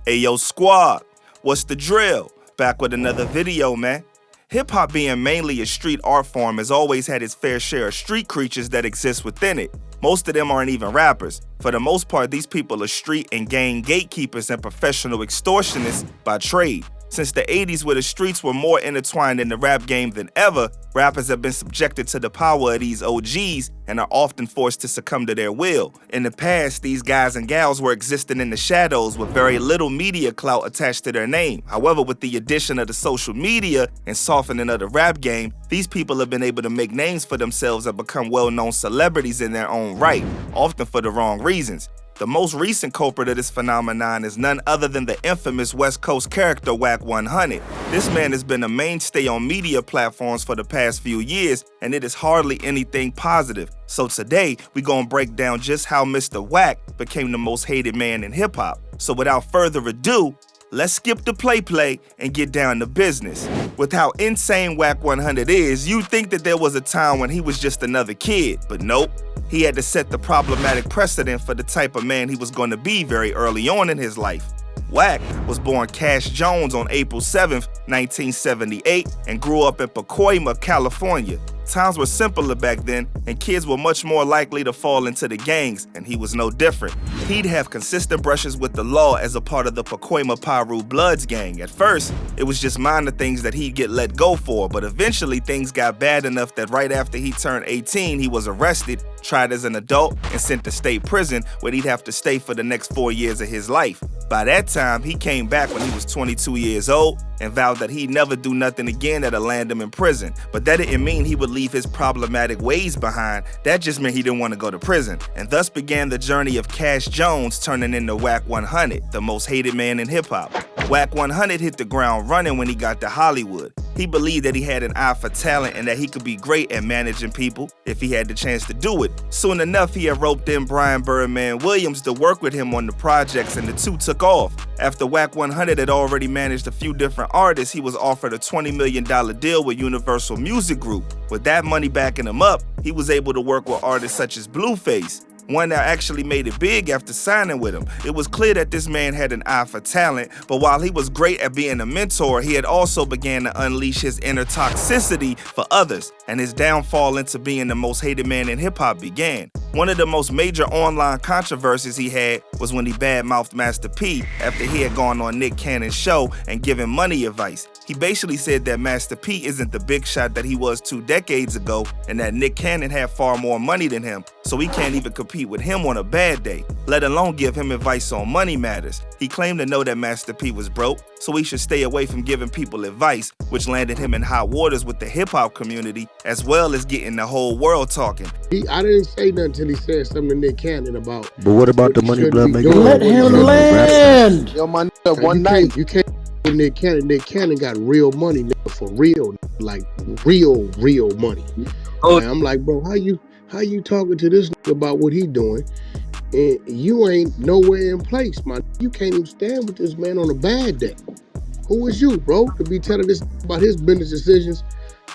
Ayo squad, what's the drill? Back with another video, man. Hip-hop being mainly a street art form has always had its fair share of street creatures that exist within it. Most of them aren't even rappers. For the most part, these people are street and gang gatekeepers and professional extortionists by trade. Since the 80s, where the streets were more intertwined in the rap game than ever, rappers have been subjected to the power of these OGs and are often forced to succumb to their will. In the past, these guys and gals were existing in the shadows with very little media clout attached to their name. However, with the addition of the social media and softening of the rap game, these people have been able to make names for themselves and become well-known celebrities in their own right, often for the wrong reasons. The most recent culprit of this phenomenon is none other than the infamous West Coast character Wack 100. This man has been a mainstay on media platforms for the past few years, and it is hardly anything positive. So today, we're gonna break down just how Mr. Wack became the most hated man in hip-hop. So without further ado, let's skip the play and get down to business. With how insane Wack 100 is, you'd think that there was a time when he was just another kid, but nope. He had to set the problematic precedent for the type of man he was going to be very early on in his life. Wack was born Cash Jones on April 7th, 1978, and grew up in Pacoima, California. Times were simpler back then, and kids were much more likely to fall into the gangs, and he was no different. He'd have consistent brushes with the law as a part of the Pacoima Piru Bloods gang. At first, it was just minor things that he'd get let go for, but eventually things got bad enough that right after he turned 18, he was arrested, tried as an adult, and sent to state prison where he'd have to stay for the next 4 years of his life. By that time, he came back when he was 22 years old and vowed that he'd never do nothing again that'll land him in prison. But that didn't mean he would leave his problematic ways behind. That just meant he didn't want to go to prison. And thus began the journey of Cash Jones turning into Wack 100, the most hated man in hip-hop. Wack 100 hit the ground running when he got to Hollywood. He believed that he had an eye for talent and that he could be great at managing people if he had the chance to do it. Soon enough, he had roped in Brian Birdman Williams to work with him on the projects, and the two took off. After Wack 100 had already managed a few different artists, he was offered a $20 million deal with Universal Music Group. With that money backing him up, he was able to work with artists such as Blueface, one that actually made it big after signing with him. It was clear that this man had an eye for talent, but while he was great at being a mentor, he had also began to unleash his inner toxicity for others, and his downfall into being the most hated man in hip-hop began. One of the most major online controversies he had was when he badmouthed Master P after he had gone on Nick Cannon's show and given money advice. He basically said that Master P isn't the big shot that he was 2 decades ago, and that Nick Cannon had far more money than him, so he can't even compete with him on a bad day, let alone give him advice on money matters. He claimed to know that Master P was broke, so he should stay away from giving people advice, which landed him in hot waters with the hip-hop community, as well as getting the whole world talking. I didn't say nothing until he said something to Nick Cannon about. But what about the money blood making? Let him land. Yo, my nigga, one night you can't. Nick Cannon. Nick Cannon got real money, nigga, for real, like real money. Oh. And I'm like, bro, how you talking to this nigga about what he doing, and you ain't nowhere in place, man. You can't even stand with this man on a bad day. Who is you, bro, to be telling this about his business decisions,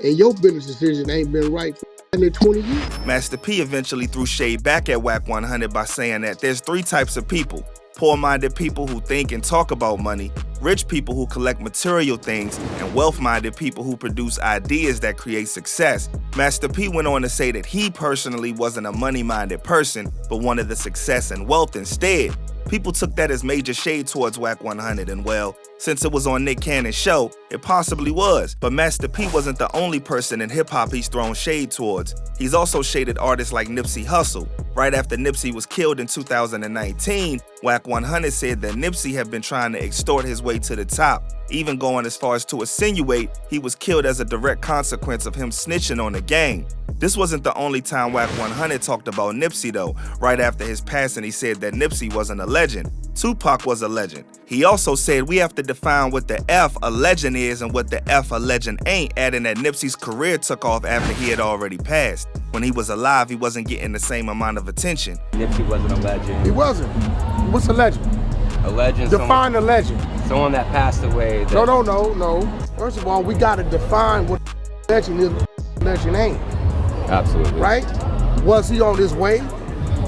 and your business decision ain't been right for 20 years? Master P eventually threw shade back at Wack 100 by saying that there's 3 types of people: poor-minded people who think and talk about money, rich people who collect material things, and wealth-minded people who produce ideas that create success. Master P went on to say that he personally wasn't a money-minded person, but wanted the success and wealth instead. People took that as major shade towards Wack 100, and well, since it was on Nick Cannon's show, it possibly was. But Master P wasn't the only person in hip-hop he's thrown shade towards. He's also shaded artists like Nipsey Hussle. Right after Nipsey was killed in 2019, Wack 100 said that Nipsey had been trying to extort his way to the top, even going as far as to insinuate he was killed as a direct consequence of him snitching on the gang. This wasn't the only time Wack 100 talked about Nipsey though. Right after his passing, he said that Nipsey wasn't a legend. Tupac was a legend. He also said we have to define what the F a legend is and what the F a legend ain't, adding that Nipsey's career took off after he had already passed. When he was alive, he wasn't getting the same amount of attention. Nipsey wasn't a legend. He wasn't. What's a legend? A legend. Define a legend. Someone that passed away. That... No. First of all, we gotta define what legend is, what legend ain't. Absolutely. Right? Was he on his way?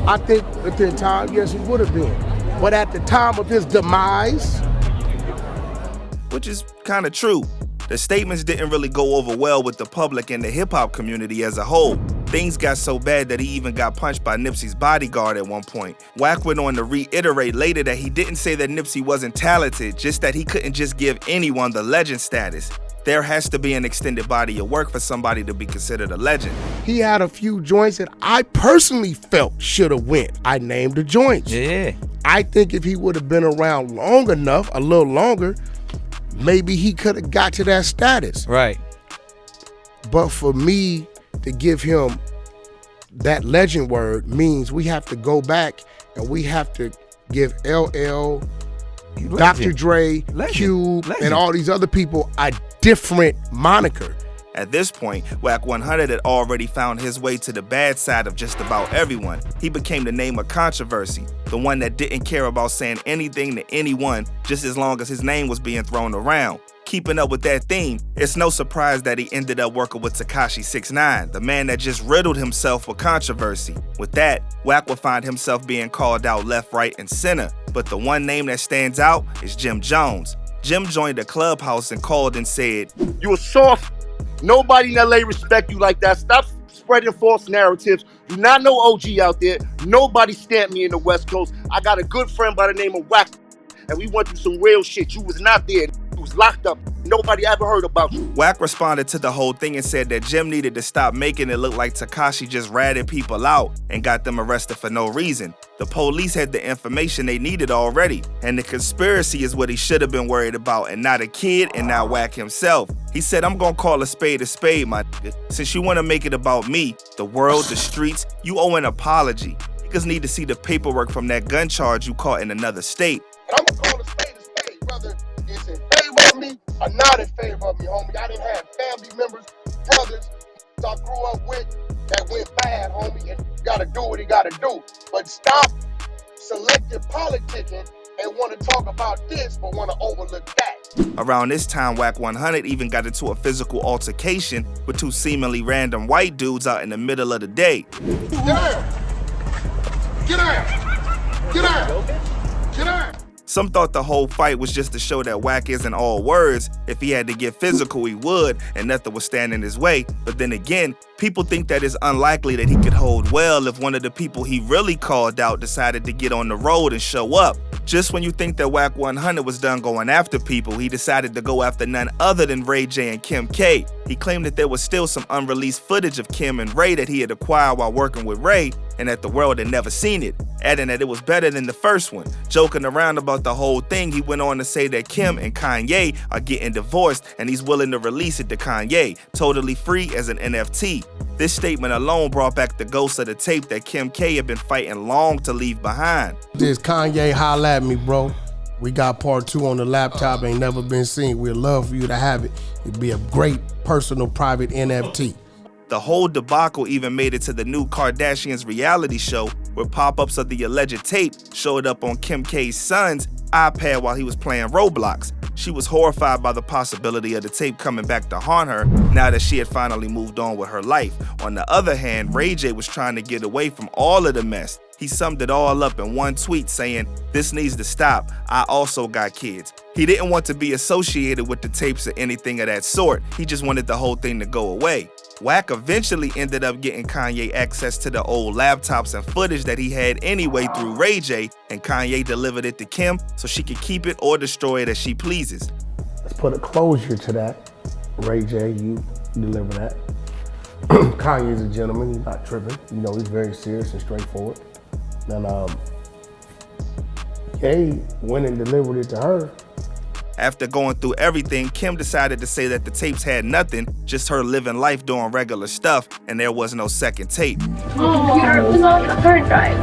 I think at the time, yes, he would have been. But at the time of his demise, which is kinda true. The statements didn't really go over well with the public and the hip-hop community as a whole. Things got so bad that he even got punched by Nipsey's bodyguard at one point. Wack went on to reiterate later that he didn't say that Nipsey wasn't talented, just that he couldn't just give anyone the legend status. There has to be an extended body of work for somebody to be considered a legend. He had a few joints that I personally felt should have went. I named the joints. Yeah. I think if he would have been around long enough, a little longer, maybe he could have got to that status. Right. But for me to give him that legend word means we have to go back and we have to give LL, Dr. Dre, Cube, and all these other people a different moniker. At this point, Wack 100 had already found his way to the bad side of just about everyone. He became the name of controversy, the one that didn't care about saying anything to anyone just as long as his name was being thrown around. Keeping up with that theme, it's no surprise that he ended up working with Tekashi 6ix9ine, the man that just riddled himself with controversy. With that, Wack would find himself being called out left, right, and center. But the one name that stands out is Jim Jones. Jim joined the clubhouse and called and said, "You a soft. Nobody in LA respect you like that. Stop spreading false narratives. You not know OG out there. Nobody stamped me in the West Coast. I got a good friend by the name of Wack, and we went through some real shit. You was not there. You was locked up. Nobody ever heard about you." Wack responded to the whole thing and said that Jim needed to stop making it look like Tekashi just ratted people out and got them arrested for no reason. The police had the information they needed already, and the conspiracy is what he should have been worried about, and not a kid and not Wack himself. He said, "I'm gonna call a spade, my nigga. Since you wanna make it about me, the world, the streets, you owe an apology. Niggas need to see the paperwork from that gun charge you caught in another state." And I'm gonna call a spade, whether it's in favor of me or not in favor of me, homie. I didn't have family members, brothers I grew up with that went bad, homie, and you gotta do what you gotta do. But stop selective politicking and want to talk about this but want to overlook that. Around this time, Wack 100 even got into a physical altercation with two seemingly random white dudes out in the middle of the day. Get out! Get out! Get out! Get out! Some thought the whole fight was just to show that Wack isn't all words. If he had to get physical, he would, and nothing would stand in his way. But then again, people think that it's unlikely that he could hold well if one of the people he really called out decided to get on the road and show up. Just when you think that Wack 100 was done going after people, he decided to go after none other than Ray J and Kim K. He claimed that there was still some unreleased footage of Kim and Ray that he had acquired while working with Ray, and that the world had never seen it, adding that it was better than the first one. Joking around about the whole thing, he went on to say that Kim and Kanye are getting divorced and he's willing to release it to Kanye, totally free as an NFT. This statement alone brought back the ghost of the tape that Kim K had been fighting long to leave behind. This Kanye, holla at me, bro. We got part 2 on the laptop, ain't never been seen. We'd love for you to have it. It'd be a great personal private NFT. The whole debacle even made it to the new Kardashians reality show, where pop-ups of the alleged tape showed up on Kim K's son's iPad while he was playing Roblox. She was horrified by the possibility of the tape coming back to haunt her now that she had finally moved on with her life. On the other hand, Ray J was trying to get away from all of the mess. He summed it all up in one tweet saying, "This needs to stop. I also got kids." He didn't want to be associated with the tapes or anything of that sort. He just wanted the whole thing to go away. Wack eventually ended up getting Kanye access to the old laptops and footage that he had anyway through Ray J, and Kanye delivered it to Kim so she could keep it or destroy it as she pleases. Let's put a closure to that. Ray J, you deliver that. Kanye's a gentleman, he's not tripping. You know, he's very serious and straightforward. And Ye went and delivered it to her. After going through everything, Kim decided to say that the tapes had nothing, just her living life doing regular stuff, and there was no second tape. Computer was on the hard drive.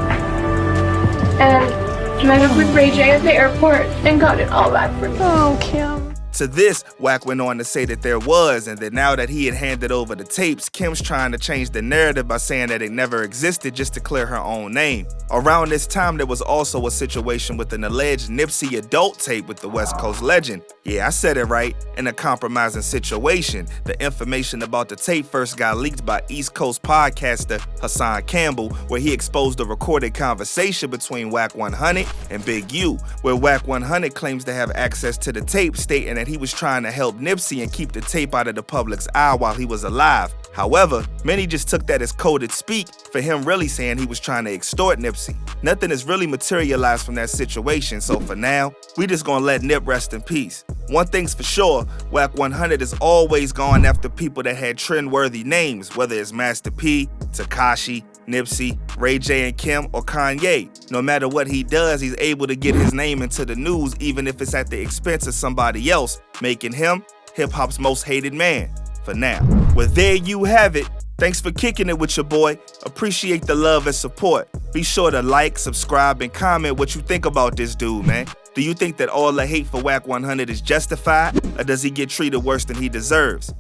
And met up with Ray J at the airport and got it all back for me. Oh, Kim. To this, Wack went on to say that there was, and that now that he had handed over the tapes, Kim's trying to change the narrative by saying that it never existed just to clear her own name. Around this time, there was also a situation with an alleged Nipsey adult tape with the West Coast legend. Yeah, I said it right. In a compromising situation, the information about the tape first got leaked by East Coast podcaster Hassan Campbell, where he exposed a recorded conversation between Wack 100 and Big U, where Wack 100 claims to have access to the tape, stating that he was trying to help Nipsey and keep the tape out of the public's eye while he was alive. However, many just took that as coded speak for him really saying he was trying to extort Nipsey. Nothing has really materialized from that situation, so for now, we just gonna let Nip rest in peace. One thing's for sure, Wack 100 has always gone after people that had trend-worthy names, whether it's Master P, Tekashi, Nipsey, Ray J and Kim, or Kanye. No matter what he does, he's able to get his name into the news even if it's at the expense of somebody else, making him hip-hop's most hated man, for now. Well, there you have it. Thanks for kicking it with your boy. Appreciate the love and support. Be sure to like, subscribe, and comment what you think about this dude, man. Do you think that all the hate for Wack 100 is justified, or does he get treated worse than he deserves?